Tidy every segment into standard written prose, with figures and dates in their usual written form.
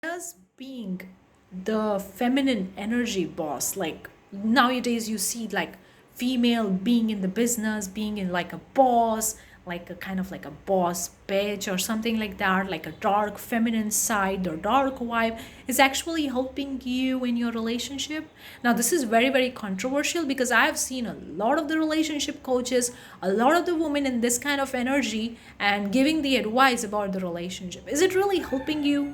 As being the feminine energy boss, like nowadays you see like female being in the business, being in like a boss, like a kind of like a boss bitch or something like that, like a dark feminine side or dark vibe is actually helping you in your relationship. Now this is very very controversial because I have seen a lot of the relationship coaches, a lot of the women in this kind of energy and giving the advice about the relationship. Is it really helping you?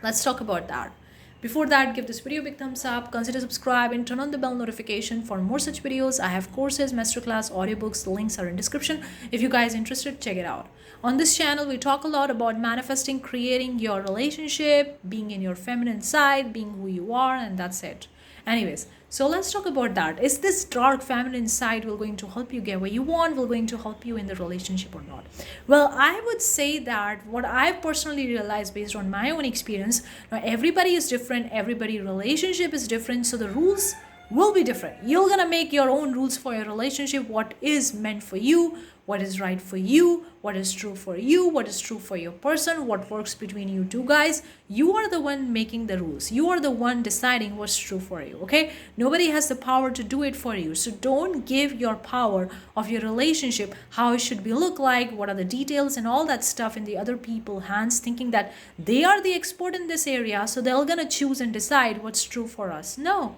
Let's talk about that. Before that, give this video a big thumbs up, consider subscribe and turn on the bell notification for more such videos. I have courses, masterclass, audiobooks, the links are in description. If you guys interested, check it out. On this channel, we talk a lot about manifesting, creating your relationship, being in your feminine side, being who you are, and that's it. Anyways, so let's talk about that. Is this dark feminine side will going to help you get what you want, will going to help you in the relationship or not? Well, I would say that what I've personally realized based on my own experience, now everybody is different, everybody relationship is different, so the rules will be different. You're gonna make your own rules for your relationship, what is meant for you, what is right for you, what is true for you, what is true for your person, what works between you two guys. You are the one making the rules, you are the one deciding what's true for you. Okay, nobody has the power to do it for you, so don't give your power of your relationship, how it should be look like, what are the details and all that stuff in the other people's hands, thinking that they are the expert in this area, so they're gonna choose and decide what's true for us. No,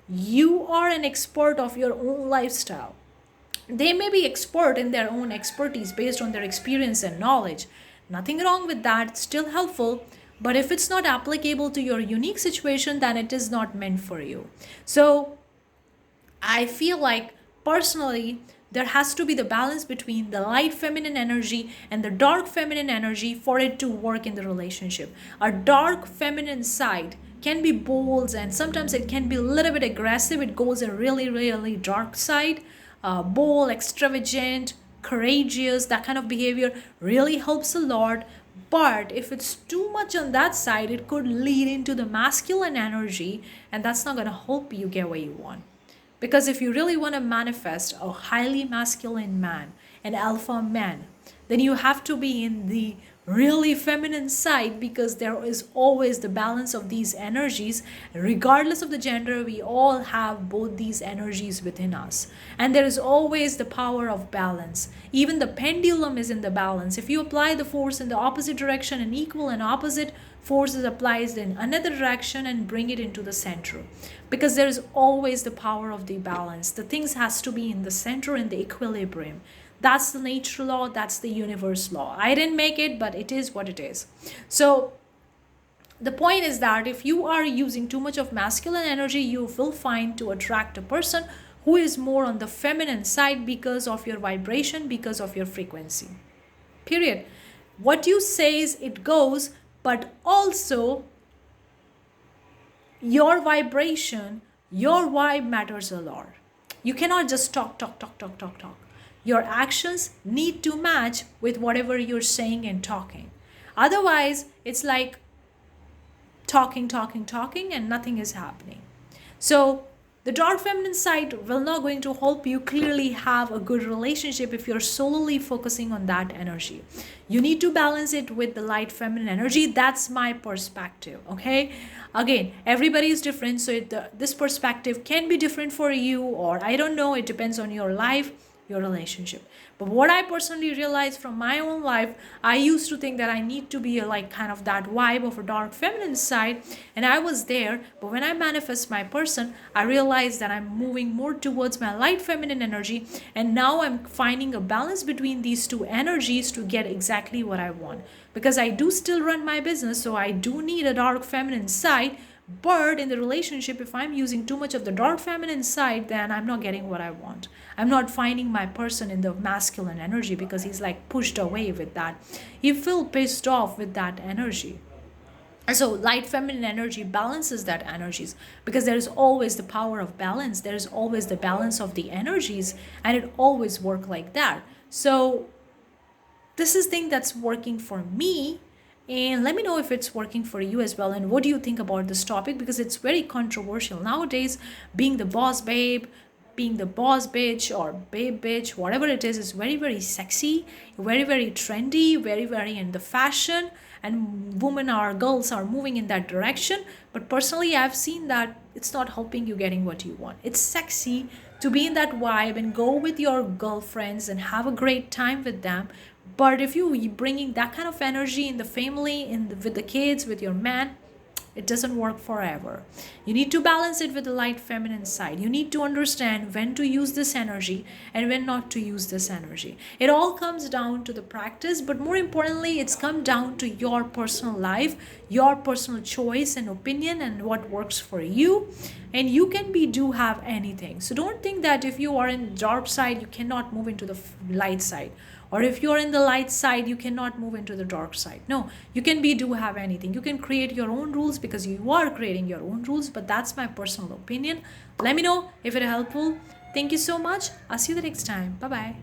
you are an expert of your own lifestyle. They may be expert in their own expertise based on their experience and knowledge. Nothing wrong with that, it's still helpful. But if it's not applicable to your unique situation, then it is not meant for you. So I feel like personally, there has to be the balance between the light feminine energy and the dark feminine energy for it to work in the relationship. A dark feminine side can be bold and sometimes it can be a little bit aggressive. It goes a really, really dark side. Bold, extravagant, courageous, that kind of behavior really helps a lot. But if it's too much on that side, it could lead into the masculine energy, and that's not going to help you get what you want. Because if you really want to manifest a highly masculine man, an alpha man, then you have to be in the really feminine side, because there is always the balance of these energies. Regardless of the gender, we all have both these energies within us. And there is always the power of balance. Even the pendulum is in the balance. If you apply the force in the opposite direction, and equal and opposite forces applies in another direction and bring it into the center, because there is always the power of the balance. The things has to be in the center, in the equilibrium. That's the nature law, that's the universe law. I didn't make it, but it is what it is. So the point is that if you are using too much of masculine energy, you will find to attract a person who is more on the feminine side, because of your vibration, because of your frequency. Period. What you say is it goes, but also your vibration, your vibe matters a lot. You cannot just talk, talk, talk, talk, talk, talk. Your actions need to match with whatever you're saying and talking. Otherwise, it's like talking, talking, talking, and nothing is happening. So the dark feminine side will not going to help you clearly have a good relationship if you're solely focusing on that energy. You need to balance it with the light feminine energy. That's my perspective. Okay, again, everybody is different, so this perspective can be different for you, or I don't know, it depends on your life, your relationship. But what I personally realized from my own life, I used to think that I need to be like kind of that vibe of a dark feminine side, and I was there. But when I manifest my person, I realized that I'm moving more towards my light feminine energy, and now I'm finding a balance between these two energies to get exactly what I want. Because I do still run my business, so I do need a dark feminine side. But in the relationship, if I'm using too much of the dark feminine side, then I'm not getting what I want. I'm not finding my person in the masculine energy, because he's like pushed away with that. He feel pissed off with that energy. So light feminine energy balances that energies, because there is always the power of balance. There is always the balance of the energies, and it always work like that. So this is thing that's working for me, and let me know if it's working for you as well, and what do you think about this topic, because it's very controversial nowadays. Being the boss babe, being the boss bitch or babe bitch, whatever it is very very sexy, very very trendy, very very in the fashion. and women or girls are moving in that direction. But personally, I've seen that it's not helping you getting what you want. It's sexy to be in that vibe and go with your girlfriends and have a great time with them. But if you bringing that kind of energy in the family, with the kids, with your man, it doesn't work forever. You need to balance it with the light feminine side. You need to understand when to use this energy and when not to use this energy. It all comes down to the practice, but more importantly, it's come down to your personal life, your personal choice and opinion, and what works for you. And you can do have anything. So don't think that if you are in dark side, you cannot move into the light side, or if you're in the light side you cannot move into the dark side. No, you can do have anything. You can create your own rules because you are creating your own rules. But that's my personal opinion. Let me know if it helpful. Thank you so much. I'll see you the next time. Bye bye.